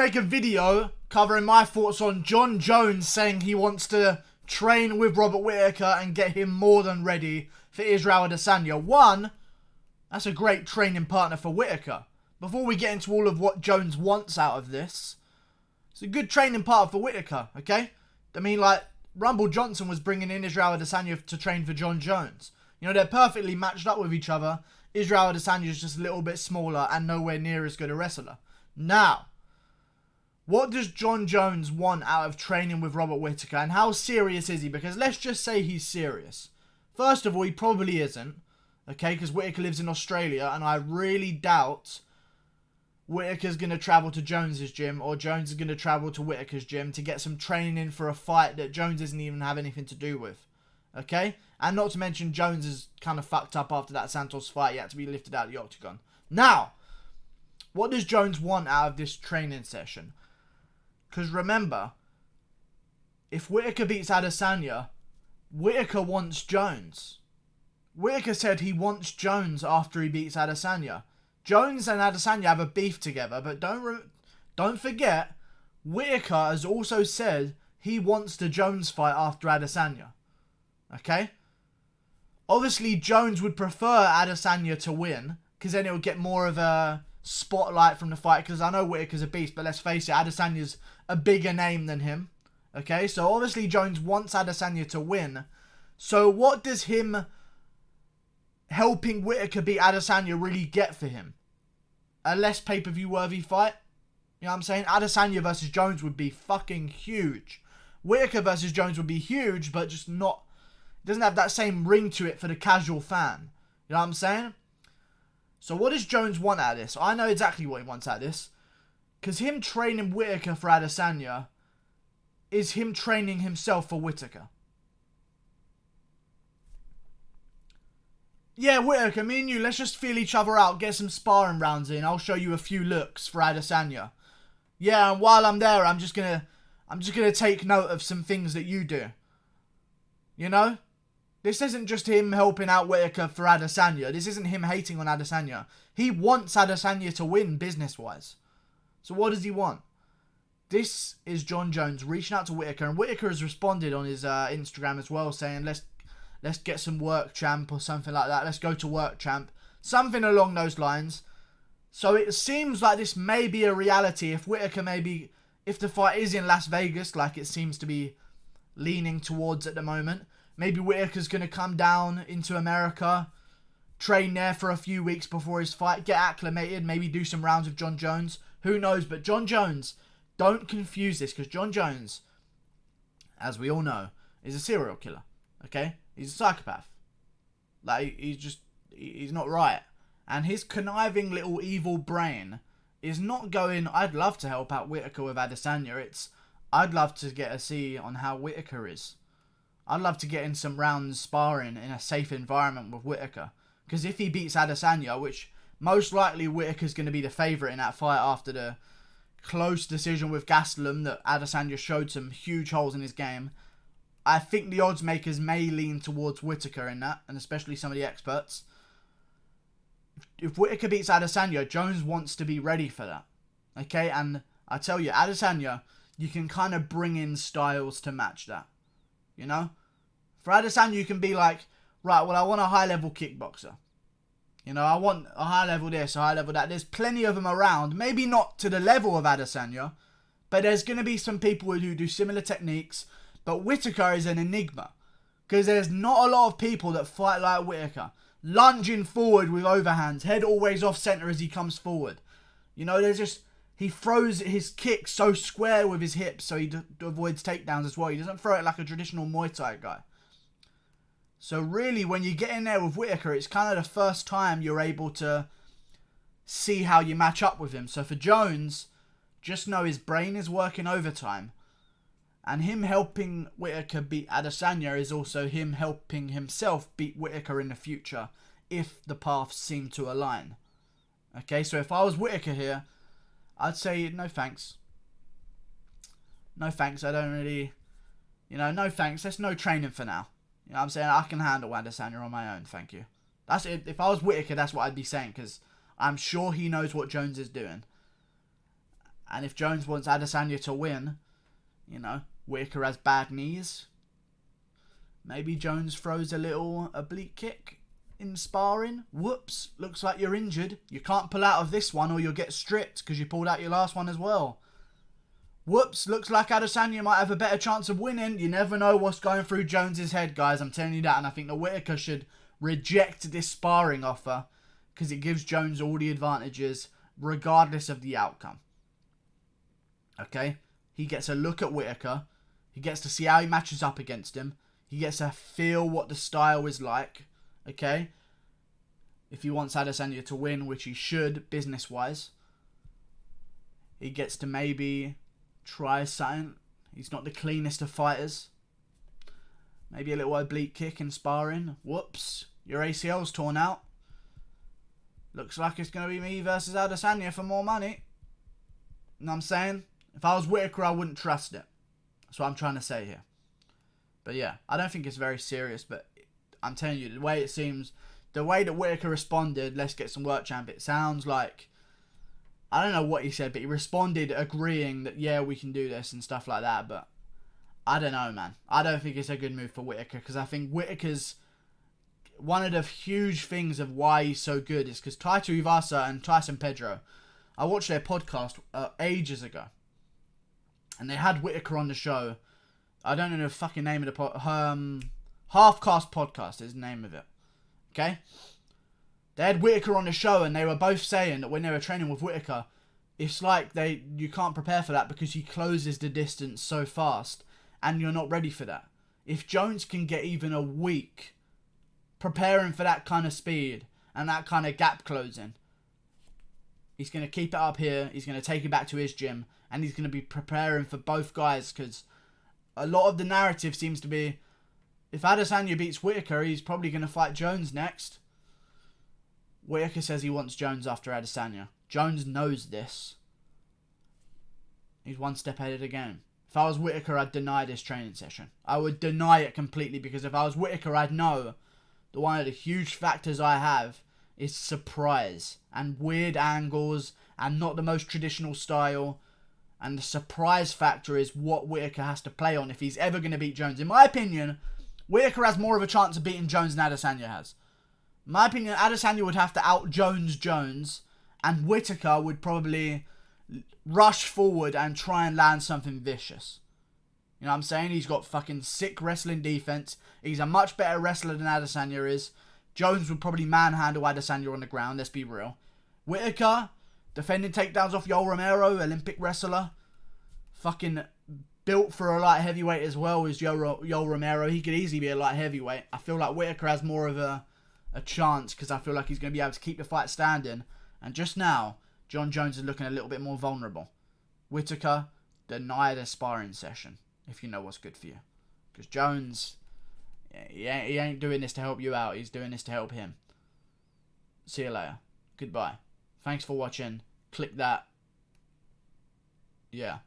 make a video covering my thoughts on Jon Jones saying he wants to train with Robert Whittaker and get him more than ready for Israel Adesanya. One, that's a great training partner for Whittaker. Before we get into all of what Jones wants out of this, it's a good training partner for Whittaker, okay? I mean, like, Rumble Johnson was bringing in Israel Adesanya to train for Jon Jones. You know, they're perfectly matched up with each other. Israel Adesanya is just a little bit smaller and nowhere near as good a wrestler. Now, what does Jon Jones want out of training with Robert Whittaker, and how serious is he? Because let's just say he's serious. First of all, he probably isn't, okay, because Whittaker lives in Australia, and I really doubt Whittaker's going to travel to Jones's gym, or Jones is going to travel to Whittaker's gym to get some training in for a fight that Jones doesn't even have anything to do with, okay? And not to mention, Jones is kind of fucked up after that Santos fight. He had to be lifted out of the octagon. Now, what does Jones want out of this training session? Because remember, if Whittaker beats Adesanya, Whittaker wants Jones. Whittaker said he wants Jones after he beats Adesanya. Jones and Adesanya have a beef together, but don't forget, Whittaker has also said he wants the Jones fight after Adesanya. Okay? Obviously, Jones would prefer Adesanya to win, because then it would get more of a spotlight from the fight, because I know Whittaker's a beast, but let's face it, Adesanya's a bigger name than him. Okay, so obviously Jones wants Adesanya to win. So what does him helping Whittaker beat Adesanya really get for him? A less pay-per-view worthy fight? You know what I'm saying? Adesanya versus Jones would be fucking huge. Whittaker versus Jones would be huge, but just not... doesn't have that same ring to it for the casual fan. You know what I'm saying? So what does Jones want out of this? I know exactly what he wants out of this. Because him training Whittaker for Adesanya is him training himself for Whittaker. Yeah, Whittaker, me and you, let's just feel each other out, get some sparring rounds in. I'll show you a few looks for Adesanya. Yeah, and while I'm there, I'm just gonna take note of some things that you do. You know? This isn't just him helping out Whittaker for Adesanya. This isn't him hating on Adesanya. He wants Adesanya to win business-wise. So what does he want? This is Jon Jones reaching out to Whittaker, and Whittaker has responded on his Instagram as well, saying, let's get some work, champ, or something like that. Let's go to work, champ. Something along those lines. So it seems like this may be a reality if Whittaker if the fight is in Las Vegas, like it seems to be leaning towards at the moment. Maybe Whittaker's going to come down into America, train there for a few weeks before his fight, get acclimated, maybe do some rounds with Jon Jones. Who knows? But Jon Jones, don't confuse this, because Jon Jones, as we all know, is a serial killer. Okay? He's a psychopath. Like, he's not right. And his conniving little evil brain is not going, I'd love to help out Whittaker with Adesanya. I'd love to get a see on how Whittaker is. I'd love to get in some rounds sparring in a safe environment with Whittaker. Because if he beats Adesanya, which most likely Whittaker's going to be the favourite in that fight after the close decision with Gastelum that Adesanya showed some huge holes in his game, I think the odds makers may lean towards Whittaker in that, and especially some of the experts. If Whittaker beats Adesanya, Jones wants to be ready for that. Okay, and I tell you, Adesanya, you can kind of bring in styles to match that. You know? For Adesanya, you can be like, right, well, I want a high-level kickboxer. You know, I want a high-level this, a high-level that. There's plenty of them around. Maybe not to the level of Adesanya, but there's going to be some people who do similar techniques. But Whittaker is an enigma. Because there's not a lot of people that fight like Whittaker. Lunging forward with overhands. Head always off-center as he comes forward. You know, there's just... he throws his kicks so square with his hips so he avoids takedowns as well. He doesn't throw it like a traditional Muay Thai guy. So really, when you get in there with Whittaker, it's kind of the first time you're able to see how you match up with him. So for Jones, just know his brain is working overtime. And him helping Whittaker beat Adesanya is also him helping himself beat Whittaker in the future, if the paths seem to align. Okay, so if I was Whittaker here, I'd say, no thanks. No thanks, I don't really... You know, no thanks, there's no training for now. You know what I'm saying? I can handle Adesanya on my own, thank you. That's it. If I was Whittaker, that's what I'd be saying, because I'm sure he knows what Jones is doing. And if Jones wants Adesanya to win, you know, Whittaker has bad knees. Maybe Jones throws a little oblique kick in sparring. Whoops, looks like you're injured. You can't pull out of this one or you'll get stripped because you pulled out your last one as well. Whoops, looks like Adesanya might have a better chance of winning. You never know what's going through Jones's head, guys. I'm telling you that. And I think that Whittaker should reject this sparring offer because it gives Jones all the advantages regardless of the outcome. Okay? He gets a look at Whittaker. He gets to see how he matches up against him. He gets to feel what the style is like. Okay? If he wants Adesanya to win, which he should, business-wise, he gets to maybe try something. He's not the cleanest of fighters. Maybe a little oblique kick in sparring. Whoops. Your ACL's torn out. Looks like it's going to be me versus Adesanya for more money. You know what I'm saying? If I was Whittaker, I wouldn't trust it. That's what I'm trying to say here. But yeah, I don't think it's very serious, but I'm telling you, the way it seems, the way that Whittaker responded, let's get some work, champ, it sounds like, I don't know what he said, but he responded agreeing that, yeah, we can do this and stuff like that, but I don't know, man. I don't think it's a good move for Whittaker, because I think Whittaker's, one of the huge things of why he's so good is because Taito Ivasa and Tyson Pedro, I watched their podcast ages ago, and they had Whittaker on the show. I don't know the fucking name of the Half Cast Podcast is the name of it. Okay? They had Whittaker on the show and they were both saying that when they were training with Whittaker, it's like you can't prepare for that because he closes the distance so fast and you're not ready for that. If Jones can get even a week preparing for that kind of speed and that kind of gap closing, he's going to keep it up here, he's going to take it back to his gym, and he's going to be preparing for both guys because a lot of the narrative seems to be, if Adesanya beats Whittaker, he's probably going to fight Jones next. Whittaker says he wants Jones after Adesanya. Jones knows this. He's one step ahead of the game. If I was Whittaker, I'd deny this training session. I would deny it completely because if I was Whittaker, I'd know that one of the huge factors I have is surprise and weird angles and not the most traditional style. And the surprise factor is what Whittaker has to play on if he's ever going to beat Jones. In my opinion, Whittaker has more of a chance of beating Jones than Adesanya has. In my opinion, Adesanya would have to out-Jones Jones, and Whittaker would probably rush forward and try and land something vicious. You know what I'm saying? He's got fucking sick wrestling defense. He's a much better wrestler than Adesanya is. Jones would probably manhandle Adesanya on the ground, let's be real. Whittaker, defending takedowns off Yoel Romero, Olympic wrestler. Fucking built for a light heavyweight as well as Yoel Romero. He could easily be a light heavyweight. I feel like Whittaker has more of a chance because I feel like he's going to be able to keep the fight standing. And just now, John Jones is looking a little bit more vulnerable. Whittaker, deny the sparring session if you know what's good for you. Because Jones, he ain't doing this to help you out. He's doing this to help him. See you later. Goodbye. Thanks for watching. Click that. Yeah.